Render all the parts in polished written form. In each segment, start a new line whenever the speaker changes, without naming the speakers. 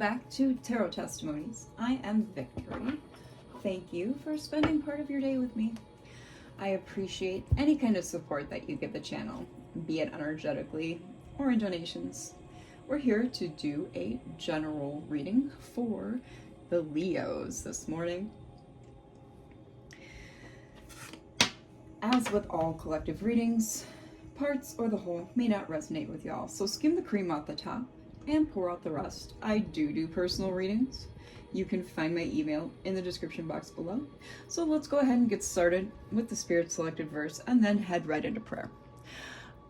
back to Tarot Testimonies. I am Victory. Thank you for spending part of your day with me. I appreciate any kind of support that you give the channel, be it energetically or in donations. We're here to do a general reading for the Leos this morning. As with all collective readings, parts or the whole may not resonate with y'all, so skim the cream off the top and pour out the rest. I do personal readings. You can find my email in the description box below. So let's go ahead and get started with the Spirit selected verse and then head right into prayer.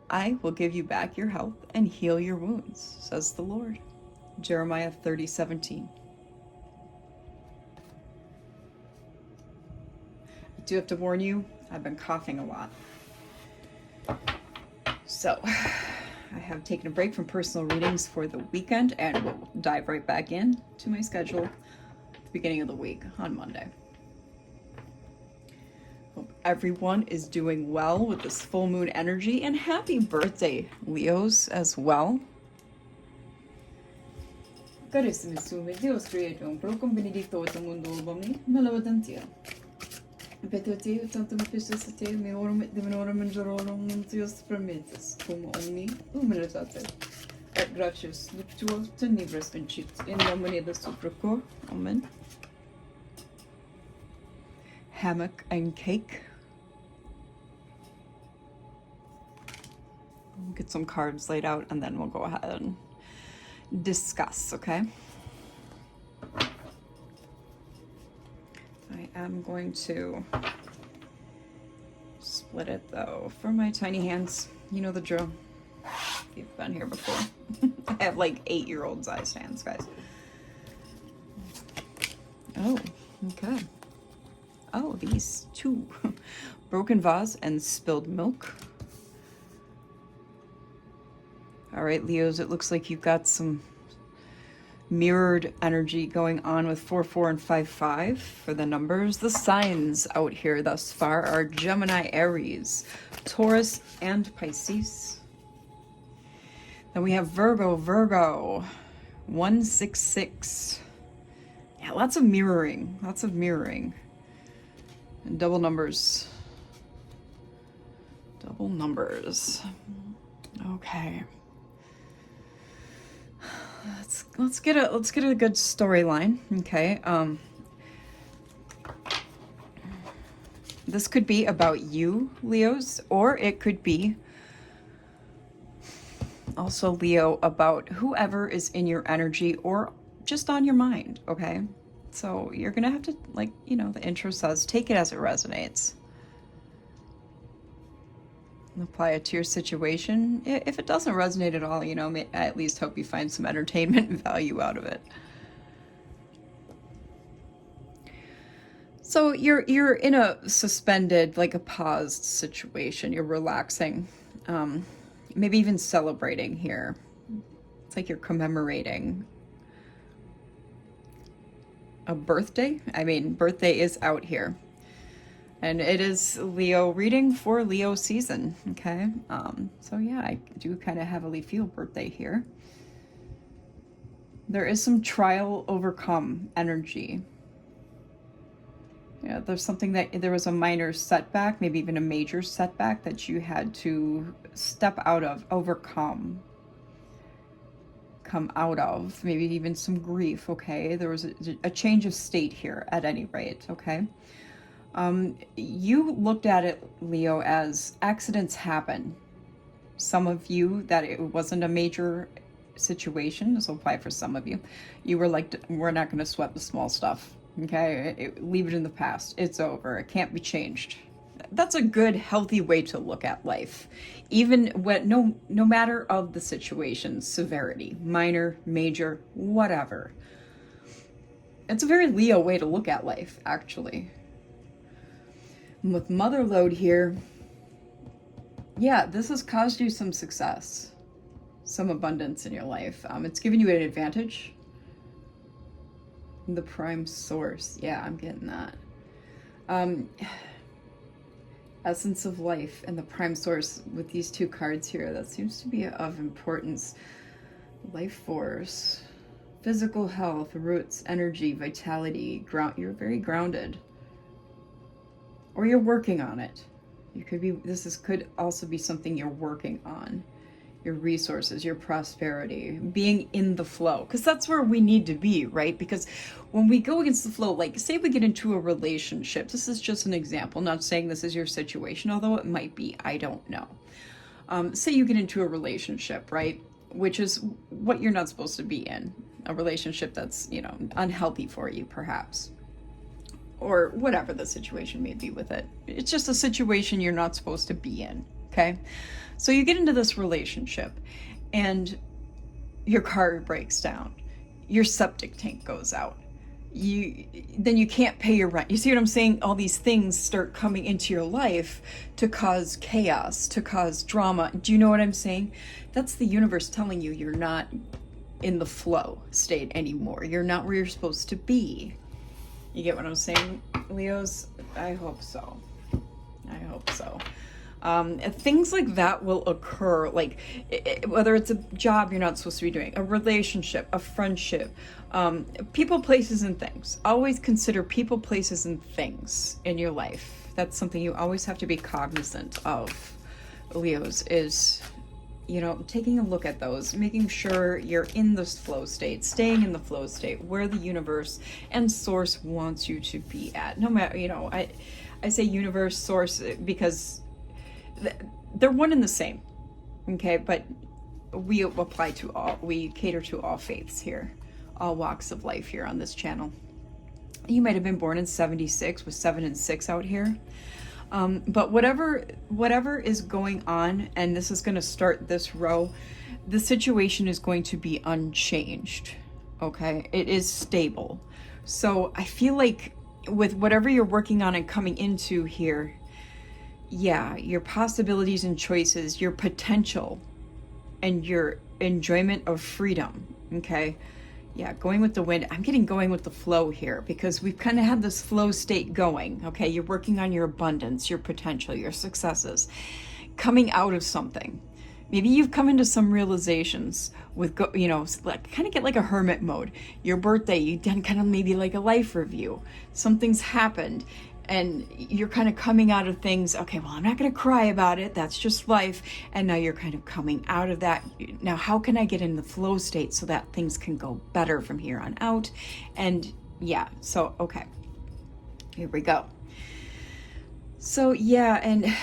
I will give you back your health and heal your wounds, says the Lord. Jeremiah 30:17. I do have to warn you, I've been coughing a lot. So, I have taken a break from personal readings for the weekend and we'll dive right back in to my schedule at the beginning of the week on Monday. Hope everyone is doing well with this full moon energy, and happy birthday, Leos, as well. Carissimi sume, Deus creator, procom benedicto mundo albumni, melabadantia. Petete tanto me festate me orum de menorum mangerorum nuntius prometes cum omni humilitate et gratius nuptuo tenebras vincit in nomine de supraco. Amen. Hammock and cake. We'll get some cards laid out and then we'll go ahead and discuss, okay? I'm going to split it though for my tiny hands. You know the drill. If you've been here before. I have like 8-year-old sized hands, guys. Oh, okay. Oh, these two. Broken vase and spilled milk. All right, Leos, it looks like you've got some mirrored energy going on with 4, 4, and 5, 5 for the numbers. The signs out here thus far are Gemini, Aries, Taurus, and Pisces. Then we have Virgo, 166. Yeah, lots of mirroring, and double numbers. Okay. Let's get a good storyline, okay? This could be about you, Leos, or it could be also, Leo, about whoever is in your energy or just on your mind, okay? So you're gonna have to, like, you know, the intro says, take it as it resonates. Apply it to your situation. If it doesn't resonate at all, you know, I at least hope you find some entertainment and value out of it. So you're in a suspended, like a paused situation. You're relaxing, maybe even celebrating here. It's like you're commemorating a birthday. I mean, birthday is out here. And it is Leo reading for Leo season, okay? So yeah, I do kind of heavily feel birthday here. There is some trial overcome energy. Yeah, there's something there was a minor setback, maybe even a major setback that you had to step out of, overcome, come out of, maybe even some grief, okay? There was a change of state here at any rate, okay? You looked at it, Leo, as accidents happen. Some of you, that it wasn't a major situation. This will apply for some of you. You were like, we're not going to sweat the small stuff. Okay, leave it in the past. It's over. It can't be changed. That's a good, healthy way to look at life. Even when, no matter of the situation, severity, minor, major, whatever. It's a very Leo way to look at life, actually. With Mother Load here, yeah, this has caused you some success, some abundance in your life. It's given you an advantage. The prime source, yeah, I'm getting that. Essence of life and the prime source with these two cards here, that seems to be of importance. Life force, Physical health, roots, energy, vitality, you're very grounded. Or you're working on it. You could be, could also be something you're working on. Your resources, your prosperity, being in the flow. Because that's where we need to be, right? Because when we go against the flow, like say we get into a relationship, this is just an example, not saying this is your situation, although it might be, I don't know. Say you get into a relationship, right? Which is what you're not supposed to be in. A relationship that's, you know, unhealthy for you, perhaps. Or whatever the situation may be with it. It's just a situation you're not supposed to be in, okay? So you get into this relationship and your car breaks down. Your septic tank goes out. Then you can't pay your rent. You see what I'm saying? All these things start coming into your life to cause chaos, to cause drama. Do you know what I'm saying? That's the universe telling you you're not in the flow state anymore. You're not where you're supposed to be. You get what I'm saying, Leos? I hope so. I hope so. Things like that will occur, like whether it's a job you're not supposed to be doing, a relationship, a friendship, people, places, and things. Always consider people, places, and things in your life. That's something you always have to be cognizant of, Leos, is, you know, taking a look at those, making sure you're in this flow state, staying in the flow state where the universe and source wants you to be at. No matter, you know, I say universe, source, because they're one and the same, okay? But we apply to all, we cater to all faiths here, all walks of life here on this channel. You might have been born in 76 with 7 and 6 out here. But whatever is going on, and this is going to start this row, the situation is going to be unchanged, okay? It is stable. So I feel like with whatever you're working on and coming into here, yeah, your possibilities and choices, your potential, and your enjoyment of freedom, okay? Yeah, going with the wind. I'm getting going with the flow here because we've kind of had this flow state going, okay? You're working on your abundance, your potential, your successes, coming out of something. Maybe you've come into some realizations with, you know, like kind of get like a hermit mode. Your birthday, you've done kind of maybe like a life review. Something's happened and you're kind of coming out of things. Okay, well, I'm not going to cry about it. That's just life. And now you're kind of coming out of that. Now, how can I get in the flow state so that things can go better from here on out? And yeah, so, okay, here we go. So yeah, and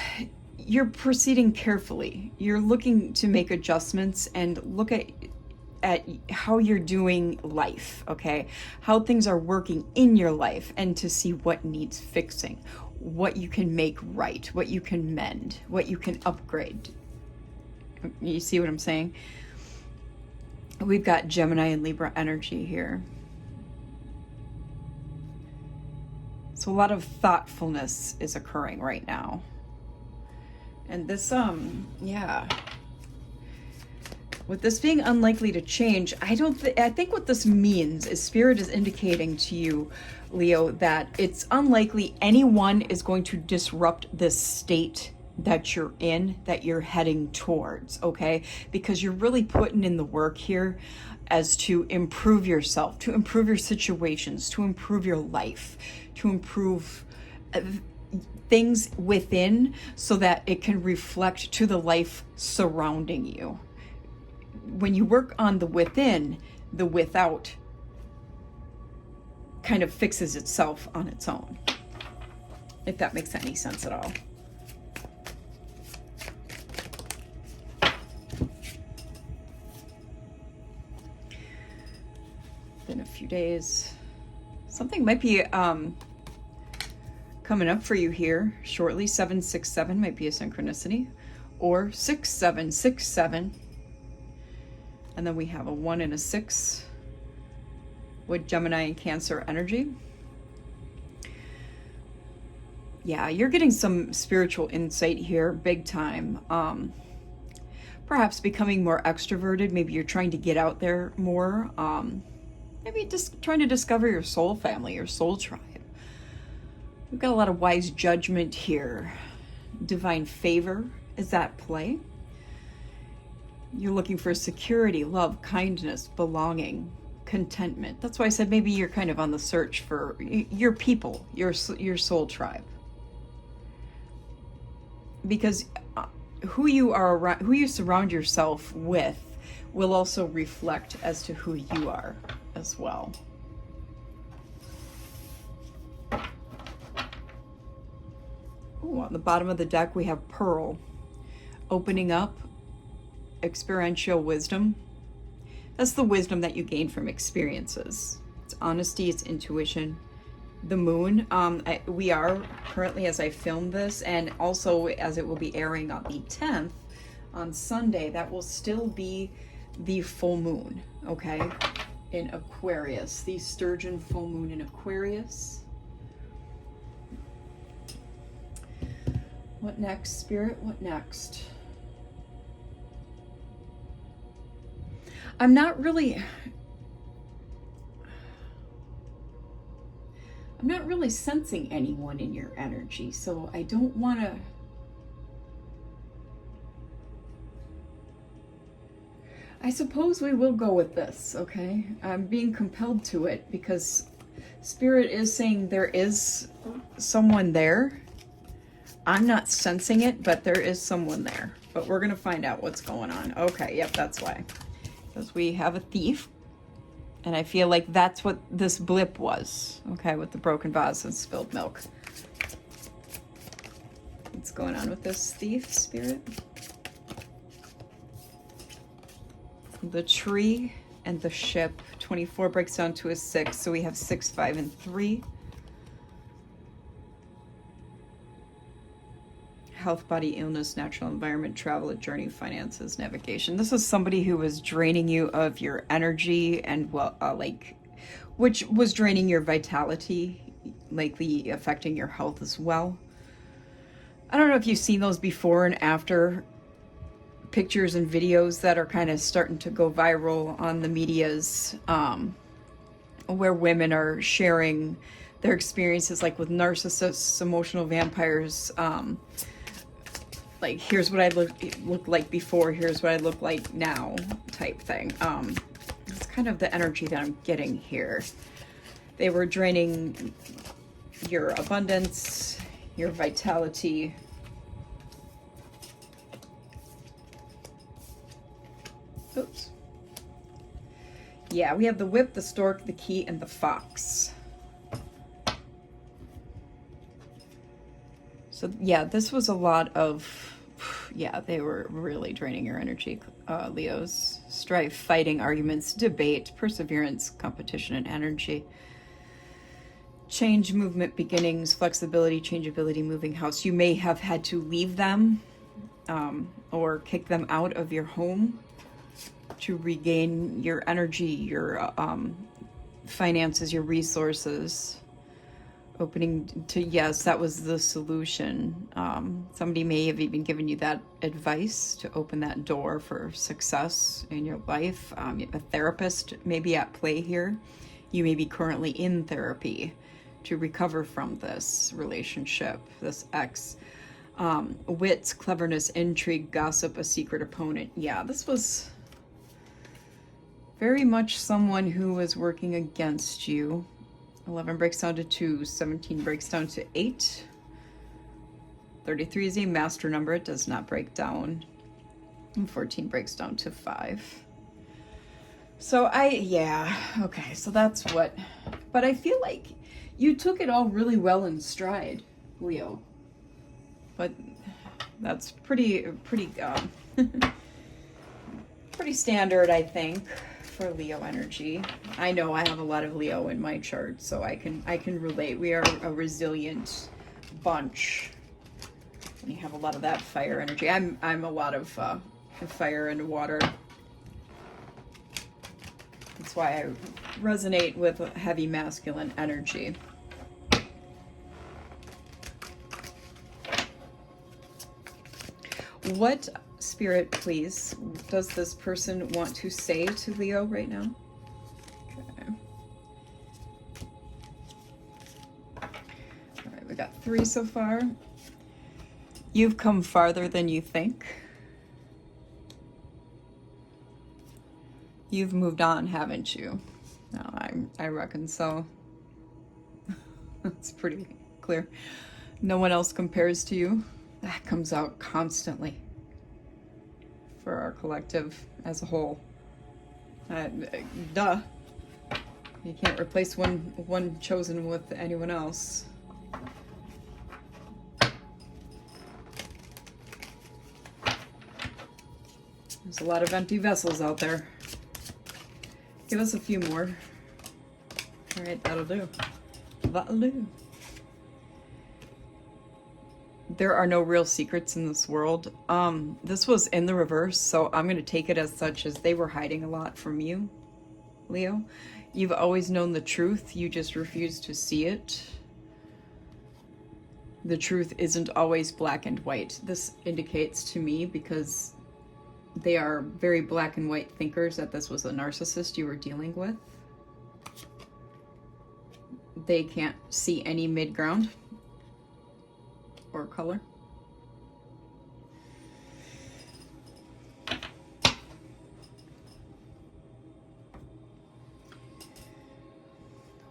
you're proceeding carefully. You're looking to make adjustments and look at how you're doing life, okay? How things are working in your life, and to see what needs fixing, what you can make right, what you can mend, what you can upgrade. You see what I'm saying? We've got Gemini and Libra energy here. So a lot of thoughtfulness is occurring right now. And this, yeah. With this being unlikely to change, I think what this means is Spirit is indicating to you, Leo, that it's unlikely anyone is going to disrupt this state that you're in, that you're heading towards, okay? Because you're really putting in the work here as to improve yourself, to improve your situations, to improve your life, to improve things within so that it can reflect to the life surrounding you. When you work on the within, the without kind of fixes itself on its own, if that makes any sense at all. In a few days, something might be coming up for you here shortly. 767 might be a synchronicity, or 6767. And then we have a 1 and a 6 with Gemini and Cancer energy. Yeah, you're getting some spiritual insight here, big time. Perhaps becoming more extroverted. Maybe you're trying to get out there more. Maybe just trying to discover your soul family, your soul tribe. We've got a lot of wise judgment here. Divine favor is at play. You're looking for security, love, kindness, belonging, contentment. That's why I said maybe you're kind of on the search for your people, your soul tribe. Because who you are around, who you surround yourself with will also reflect as to who you are as well. Ooh, on the bottom of the deck we have Pearl. Opening up, experiential wisdom. That's the wisdom that you gain from experiences. It's honesty, it's intuition. The moon, we are currently, as I film this, and also as it will be airing on the 10th, on Sunday, that will still be the full moon, okay, in Aquarius, the sturgeon full moon in Aquarius. What next, Spirit? What next? I'm not really sensing anyone in your energy, so I don't want to. I suppose we will go with this, okay? I'm being compelled to it because Spirit is saying there is someone there. I'm not sensing it, but there is someone there. But we're going to find out what's going on. Okay, yep, that's why. Because we have a thief. And I feel like that's what this blip was, okay, with the broken vase and spilled milk. What's going on with this thief, Spirit? The tree and the ship. 24 breaks down to a 6, so we have 6, 5, and 3. Health, body, illness, natural environment, travel, journey, finances, navigation. This is somebody who was draining you of your energy and, well, which was draining your vitality, likely affecting your health as well. I don't know if you've seen those before and after pictures and videos that are kind of starting to go viral on the medias, where women are sharing their experiences, like with narcissists, emotional vampires, like, here's what I look like before, here's what I look like now, type thing. It's kind of the energy that I'm getting here. They were draining your abundance, your vitality. Oops. Yeah, we have the whip, the stork, the key, and the fox. So yeah, this was a lot of, yeah, they were really draining your energy, Leos. Strife, fighting, arguments, debate, perseverance, competition, and energy. Change, movement, beginnings, flexibility, changeability, moving house. You may have had to leave them or kick them out of your home to regain your energy, your finances, your resources. Opening to, yes, that was the solution. Somebody may have even given you that advice to open that door for success in your life. A therapist may be at play here. You may be currently in therapy to recover from this relationship, this ex. Wit, cleverness, intrigue, gossip, a secret opponent. Yeah, this was very much someone who was working against you. 11 breaks down to 2, 17 breaks down to 8. 33 is a master number, it does not break down. And 14 breaks down to 5. So yeah, okay, so that's what, but I feel like you took it all really well in stride, Leo. But that's pretty pretty standard, I think, for Leo energy. I know I have a lot of Leo in my chart, so I can relate. We are a resilient bunch. We have a lot of that fire energy. I'm a lot of fire and water. That's why I resonate with heavy masculine energy. What, Spirit, please, does this person want to say to Leo right now? Okay. All right, we got 3 so far. You've come farther than you think. You've moved on, haven't you? I reckon so. That's pretty clear. No one else compares to you. That comes out constantly for our collective as a whole. Duh. You can't replace one chosen with anyone else. There's a lot of empty vessels out there. Give us a few more. All right, that'll do. That'll do. There are no real secrets in this world. This was in the reverse, so I'm going to take it as such as they were hiding a lot from you, Leo. You've always known the truth, you just refuse to see it. The truth isn't always black and white. This indicates to me, because they are very black and white thinkers, that this was a narcissist you were dealing with. They can't see any mid-ground or color.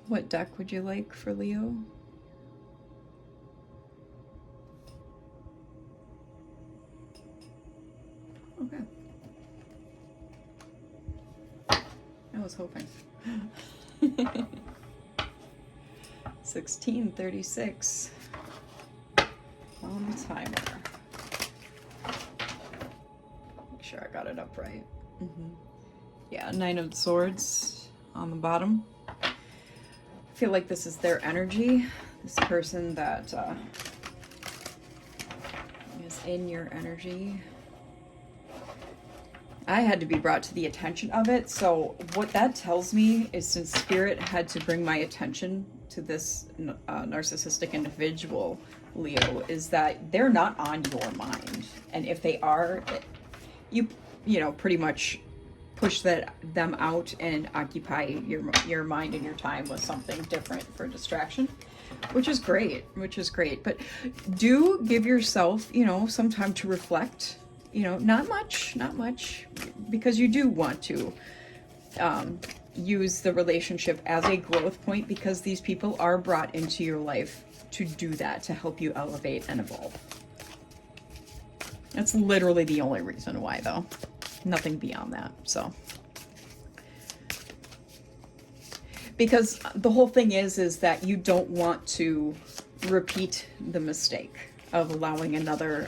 What deck would you like for Leo? Okay. I was hoping. 1636 on the timer. Make sure I got it up right. Yeah, 9 of Swords on the bottom. I feel like this is their energy. This person that is in your energy. I had to be brought to the attention of it. So what that tells me is, since Spirit had to bring my attention to this narcissistic individual, Leo, is that they're not on your mind. And if they are, you know, pretty much push them out and occupy your mind and your time with something different for distraction, which is great, But do give yourself, you know, some time to reflect. You know, not much, because you do want to use the relationship as a growth point, because these people are brought into your life to do that, to help you elevate and evolve. That's literally the only reason why, though. Nothing beyond that. So, because the whole thing is that you don't want to repeat the mistake of allowing another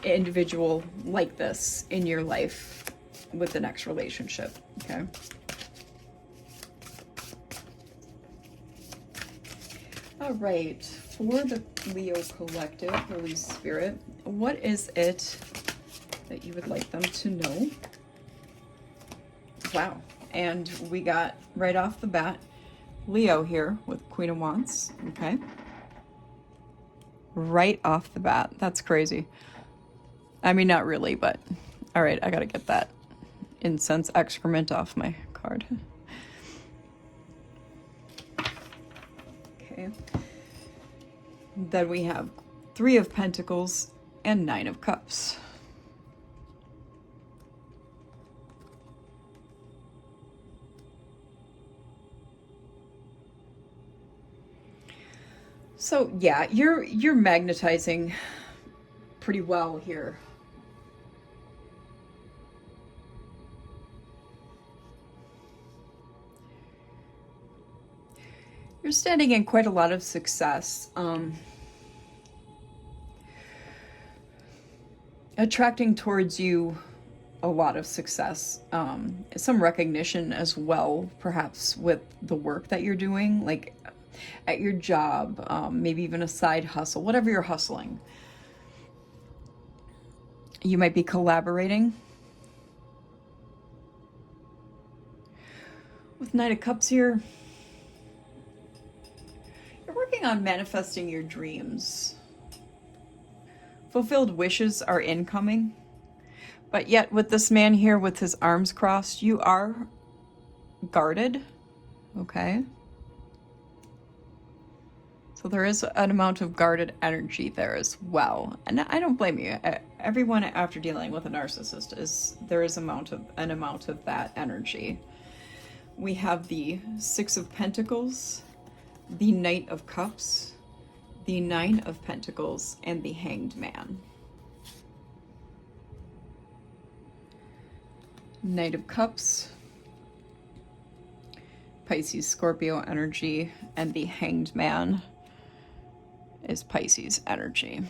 individual like this in your life with the next relationship. Okay. All right, for the Leo collective, release Spirit, what is it that you would like them to know? Wow. And we got right off the bat Leo here with Queen of Wands. Okay. Right off the bat. That's crazy. I mean, not really, but all right, I gotta get that incense excrement off my card. Okay. Then we have 3 of Pentacles and 9 of Cups. So yeah, you're magnetizing pretty well here. You're standing in quite a lot of success. Attracting towards you a lot of success. Some recognition as well, perhaps with the work that you're doing, like at your job, maybe even a side hustle, whatever you're hustling. You might be collaborating. With Knight of Cups here, you're working on manifesting your dreams. Fulfilled wishes are incoming. But yet with this man here with his arms crossed, you are guarded. Okay. So there is an amount of guarded energy there as well. And I don't blame you. Everyone after dealing with a narcissist there is an amount of that energy. we have the Six of Pentacles, the Knight of Cups, the Nine of Pentacles, and the Hanged Man. Knight of Cups, Pisces, Scorpio energy, and the Hanged Man is Pisces energy.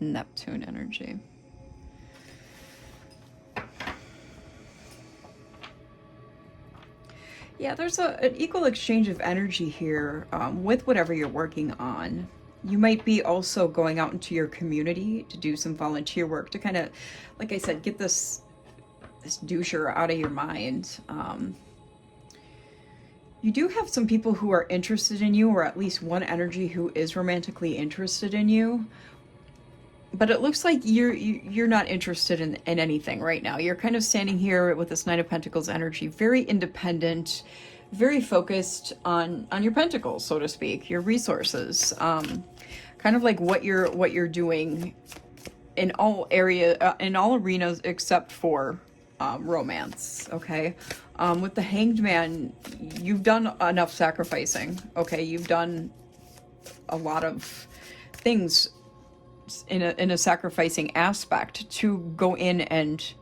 Neptune energy. Yeah, there's an equal exchange of energy here with whatever you're working on. You might be also going out into your community to do some volunteer work to kind of, like I said, get this doucher out of your mind. You do have some people who are interested in you, or at least one energy who is romantically interested in you. But it looks like you're not interested in anything right now. You're kind of standing here with this Knight of Pentacles energy, very independent, very focused on your pentacles, so to speak, your resources. Kind of like what you're doing in all arenas except for romance. Okay, with the Hanged Man, you've done enough sacrificing. Okay, you've done a lot of things in a sacrificing aspect to go in and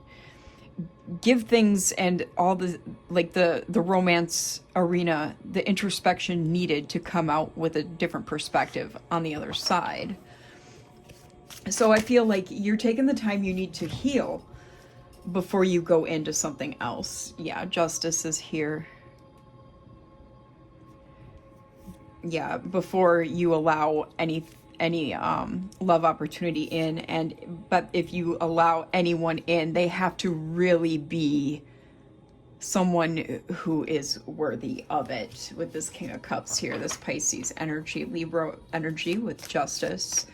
give things and all the the romance arena the introspection needed to come out with a different perspective on the other side. So I feel like you're taking the time you need to heal before you go into something else. Yeah, Justice is here. Yeah, before you allow any love opportunity in, but if you allow anyone in, they have to really be someone who is worthy of it. With this King of Cups here, this Pisces energy, Libra energy with Justice.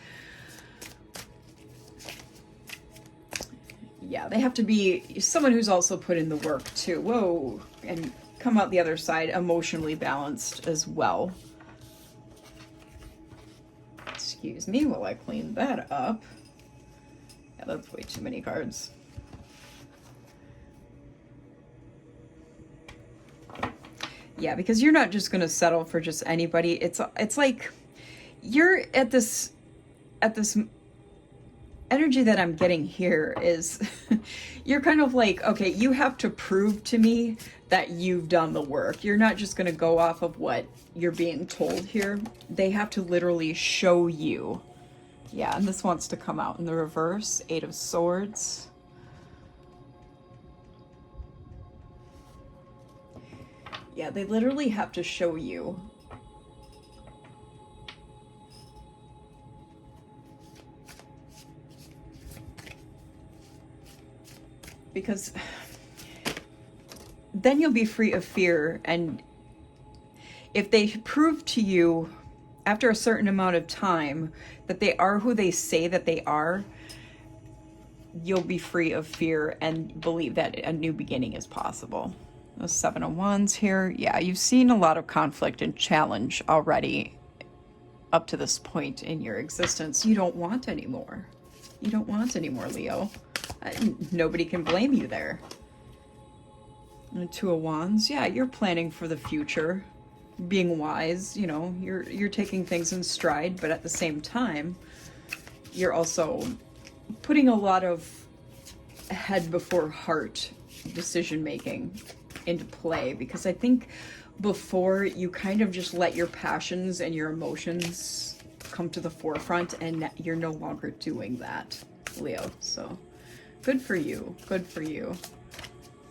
Yeah, they have to be someone who's also put in the work too. Whoa, and come out the other side emotionally balanced as well. Excuse me while I clean that up. Yeah, that's way too many cards. Yeah, because you're not just going to settle for just anybody. It's like you're at this energy that I'm getting here is you're kind of like, okay, you have to prove to me that you've done the work. You're not just going to go off of what you're being told here. They have to literally show you. Yeah, and this wants to come out in the reverse. Eight of Swords. Yeah, they literally have to show you. Because then you'll be free of fear, and if they prove to you after a certain amount of time that they are who they say that they are, you'll be free of fear and believe that a new beginning is possible. The Seven of Wands here. Yeah, you've seen a lot of conflict and challenge already up to this point in your existence. You don't want any more. You don't want any more, Leo. Nobody can blame you there. And the Two of Wands. Yeah, you're planning for the future, being wise. You know, you're taking things in stride, but at the same time, you're also putting a lot of head before heart decision making into play, because I think before you kind of just let your passions and your emotions come to the forefront, and you're no longer doing that, Leo. So good for you. Good for you.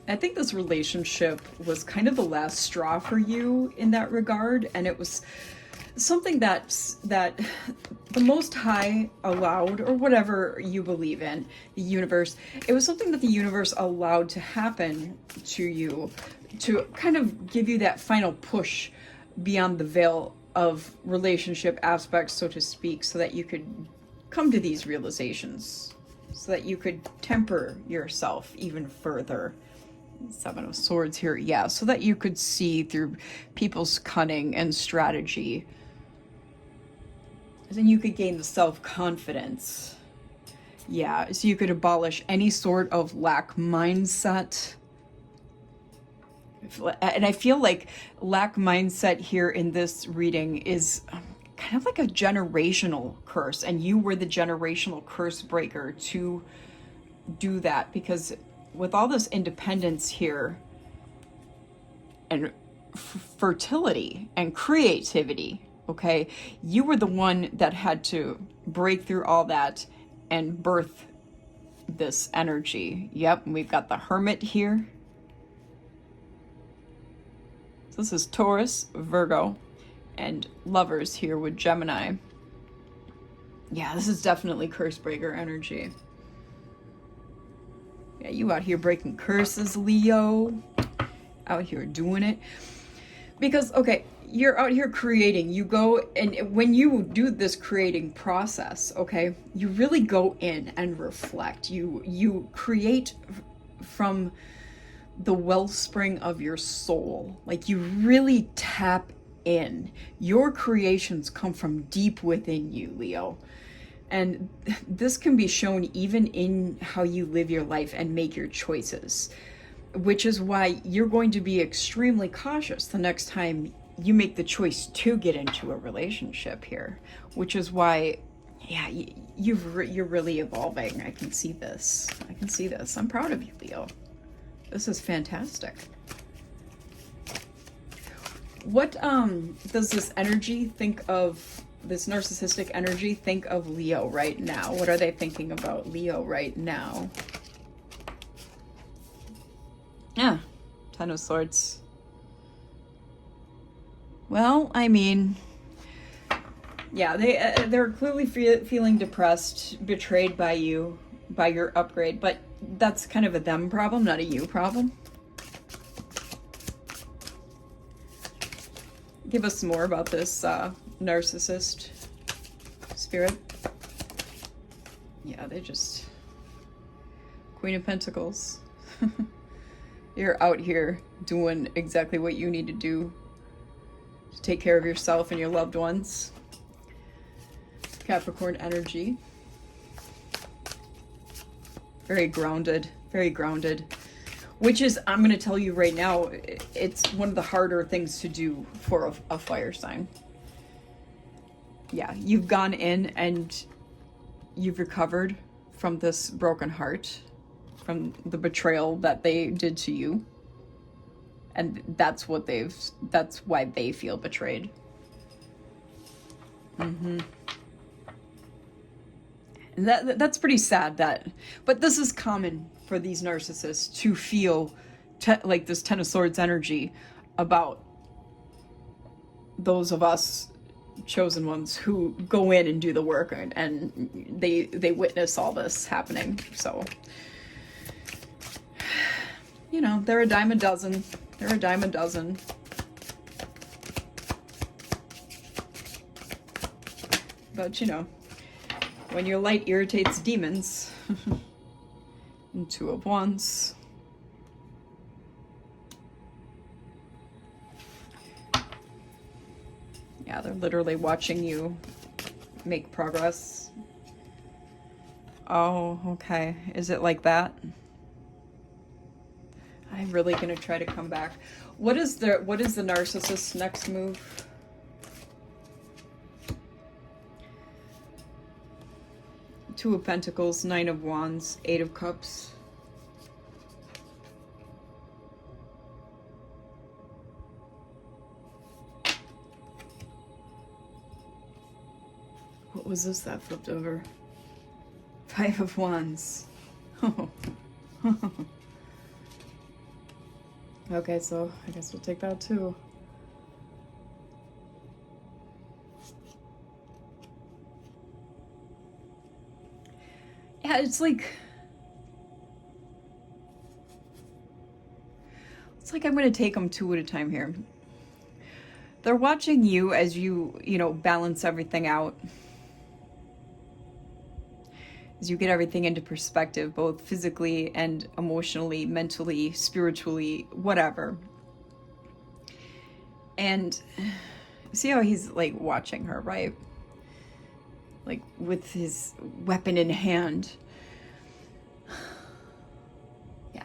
I think this relationship was kind of the last straw for you in that regard, and it was something that the Most High allowed, or whatever you believe in, the universe, it was something that the universe allowed to happen to you to kind of give you that final push beyond the veil of relationship aspects, so to speak, so that you could come to these realizations, so that you could temper yourself even further. Seven of Swords here. Yeah, so that you could see through people's cunning and strategy. Then you could gain the self-confidence. Yeah, so you could abolish any sort of lack mindset. And I feel like lack mindset here in this reading is kind of like a generational curse, and you were the generational curse breaker to do that, because with all this independence here and fertility and creativity, okay, you were the one that had to break through all that and birth this energy. Yep, and we've got the Hermit here. So this is Taurus, Virgo, and Lovers here with Gemini. Yeah, this is definitely curse breaker energy. Yeah, you out here breaking curses, Leo. Out here doing it. Because, okay, you're out here creating. You go, and when you do this creating process, okay, you really go in and reflect. You create from the wellspring of your soul. Like, you really tap in. Your creations come from deep within you, Leo. And this can be shown even in how you live your life and make your choices, which is why you're going to be extremely cautious the next time you make the choice to get into a relationship here, which is why, yeah, you're really evolving. I can see this. I can see this. I'm proud of you, Leo. This is fantastic. What does this energy think of, this narcissistic energy think of Leo right now? What are they thinking about Leo right now? Yeah, Ten of Swords. Well, I mean, yeah, they're clearly feeling depressed, betrayed by you, by your upgrade, but that's kind of a them problem, not a you problem. Give us more about this narcissist spirit. Yeah, they just... Queen of Pentacles. You're out here doing exactly what you need to do to take care of yourself and your loved ones. Capricorn energy. Very grounded, very grounded. Which is, I'm going to tell you right now, it's one of the harder things to do for a fire sign. Yeah, you've gone in and you've recovered from this broken heart, from the betrayal that they did to you. And that's why they feel betrayed. And that's pretty sad, but this is common for these narcissists to feel like this Ten of Swords energy about those of us chosen ones who go in and do the work, and they witness all this happening. So, you know, they're a dime a dozen. They're a dime a dozen. But, you know, when your light irritates demons, and Two of Wands. Yeah, they're literally watching you make progress. Oh, okay. Is it like that? I'm really gonna try to come back. What is the narcissist's next move? Two of Pentacles, Nine of Wands, Eight of Cups. What was this that flipped over? Five of Wands. Oh. Okay, so I guess we'll take that too. Yeah, it's like I'm gonna take them two at a time here. They're watching you as you know, balance everything out. As you get everything into perspective, both physically and emotionally, mentally, spiritually, whatever. And see how he's like watching her, right? Like with his weapon in hand. Yeah,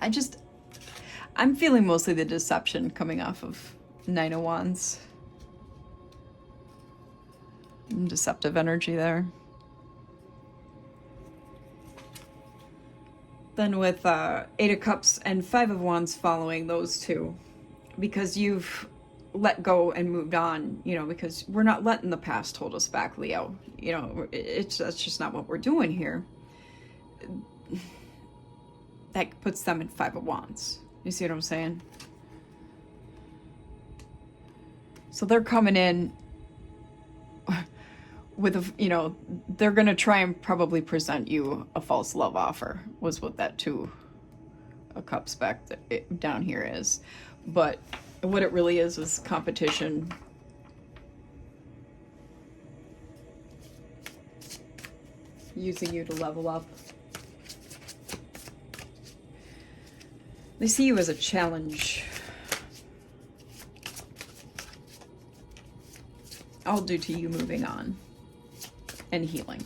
I'm feeling mostly the deception coming off of Nine of Wands. Deceptive energy there. Then with Eight of Cups and Five of Wands following those two, because you've let go and moved on, you know, because we're not letting the past hold us back, Leo. You know, that's just not what we're doing here. That puts them in Five of Wands. You see what I'm saying? So they're coming in with a, you know, they're going to try and probably present you a false love offer, was what that Two of Cups back down here is. But what it really is competition. Using you to level up. They see you as a challenge. All due to you moving on and healing.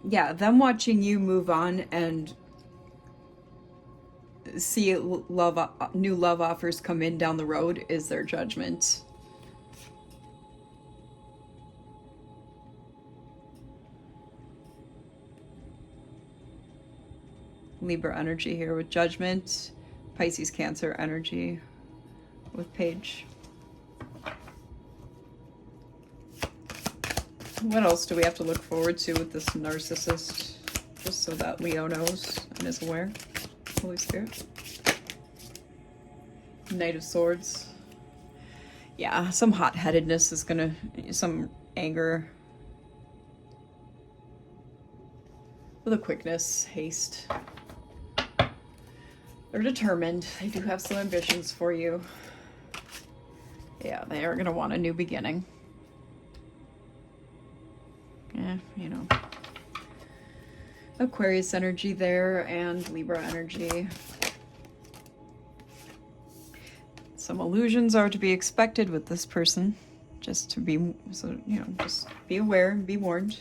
Yeah, them watching you move on and see new love offers come in down the road is their judgment. Libra energy here with Judgment, Pisces, Cancer energy with Page. What else do we have to look forward to with this Narcissist? Just so that Leo knows and is aware. Holy Spirit. Knight of Swords. Yeah, some hot-headedness is gonna, some anger. With a quickness, haste. They're determined. They do have some ambitions for you. Yeah, they are going to want a new beginning. Yeah, you know. Aquarius energy there and Libra energy. Some illusions are to be expected with this person. Just to be, so, you know, just be aware and be warned.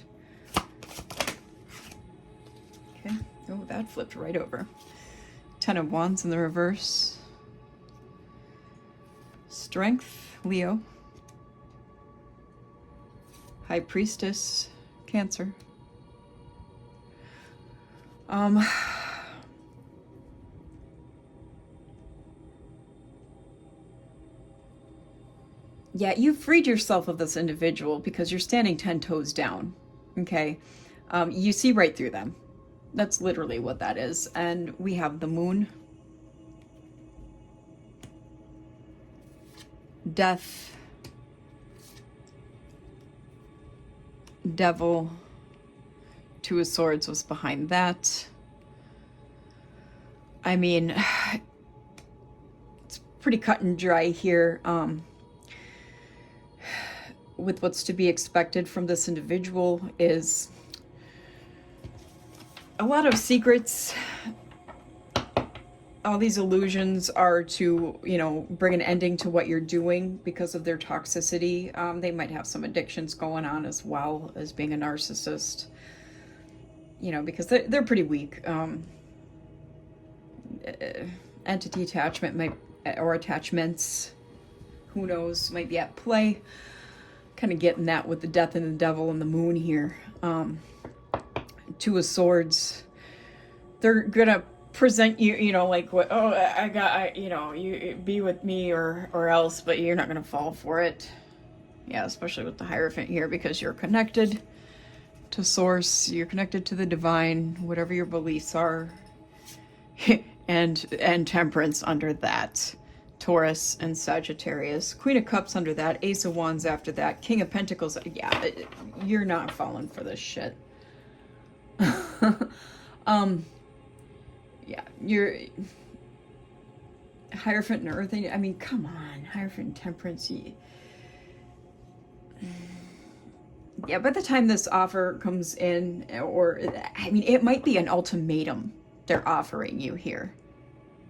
Okay. Oh, that flipped right over. Ten of Wands in the reverse. Strength, Leo. High Priestess, Cancer. Yeah, you freed yourself of this individual because you're standing 10 toes down, okay? You see right through them. That's literally what that is. And we have the Moon. Death. Devil. Two of Swords was behind that. I mean, it's pretty cut and dry here. With what's to be expected from this individual is a lot of secrets. All these illusions are to, you know, bring an ending to what you're doing because of their toxicity. They might have some addictions going on as well as being a narcissist, you know, because they're pretty weak. Entity attachment might, or attachments, who knows, might be at play. Kind of getting that with the Death and the Devil and the Moon here. Two of Swords. They're gonna present you, you know, like what, oh, you know, you be with me or else, but you're not gonna fall for it. Yeah, especially with the Hierophant here, because you're connected to Source, you're connected to the divine, whatever your beliefs are, and Temperance under that. Taurus and Sagittarius. Queen of Cups under that. Ace of Wands after that. King of Pentacles. Yeah, you're not falling for this shit. Yeah, you're Hierophant and Earth. I mean, come on, Hierophant and Temperance. Yeah, by the time this offer comes in, or I mean, it might be an ultimatum they're offering you here.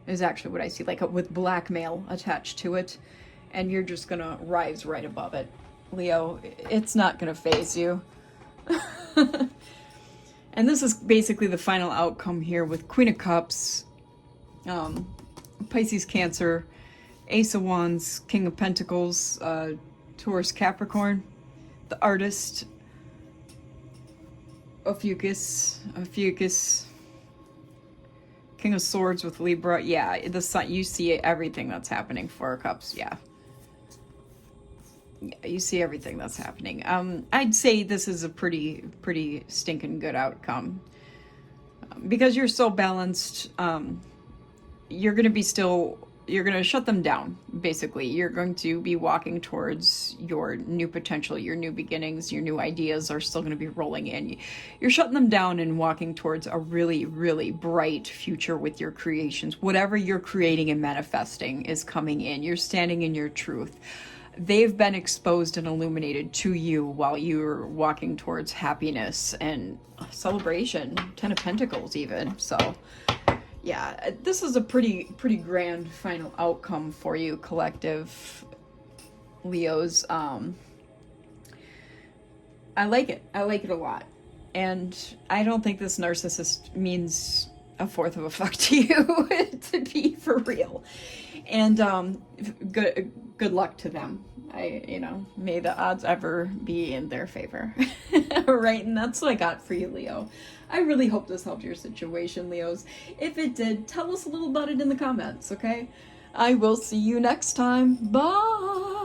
Is actually what I see, like with blackmail attached to it, and you're just gonna rise right above it, Leo. It's not gonna faze you. And this is basically the final outcome here with Queen of Cups, Pisces, Cancer, Ace of Wands, King of Pentacles, Taurus, Capricorn, the Artist, Ophiuchus, King of Swords with Libra. Yeah, the Sun. You see everything that's happening. Four of Cups. Yeah, you see everything that's happening. I'd say this is a pretty stinking good outcome, because you're so balanced. You're gonna shut them down. Basically, you're going to be walking towards your new potential, your new beginnings, your new ideas are still going to be rolling in. You're shutting them down and walking towards a really, really bright future with your creations. Whatever you're creating and manifesting is coming in. You're standing in your truth. They've been exposed and illuminated to you while you're walking towards happiness and celebration. 10 of Pentacles even. So yeah, this is a pretty grand final outcome for you, collective Leos. I like it. I like it a lot. And I don't think this narcissist means a fourth of a fuck to you, to be for real. And good luck to them. May the odds ever be in their favor. Right, and that's what I got for you, Leo. I really hope this helped your situation, Leos. If it did, tell us a little about it in the comments, okay? I will see you next time. Bye!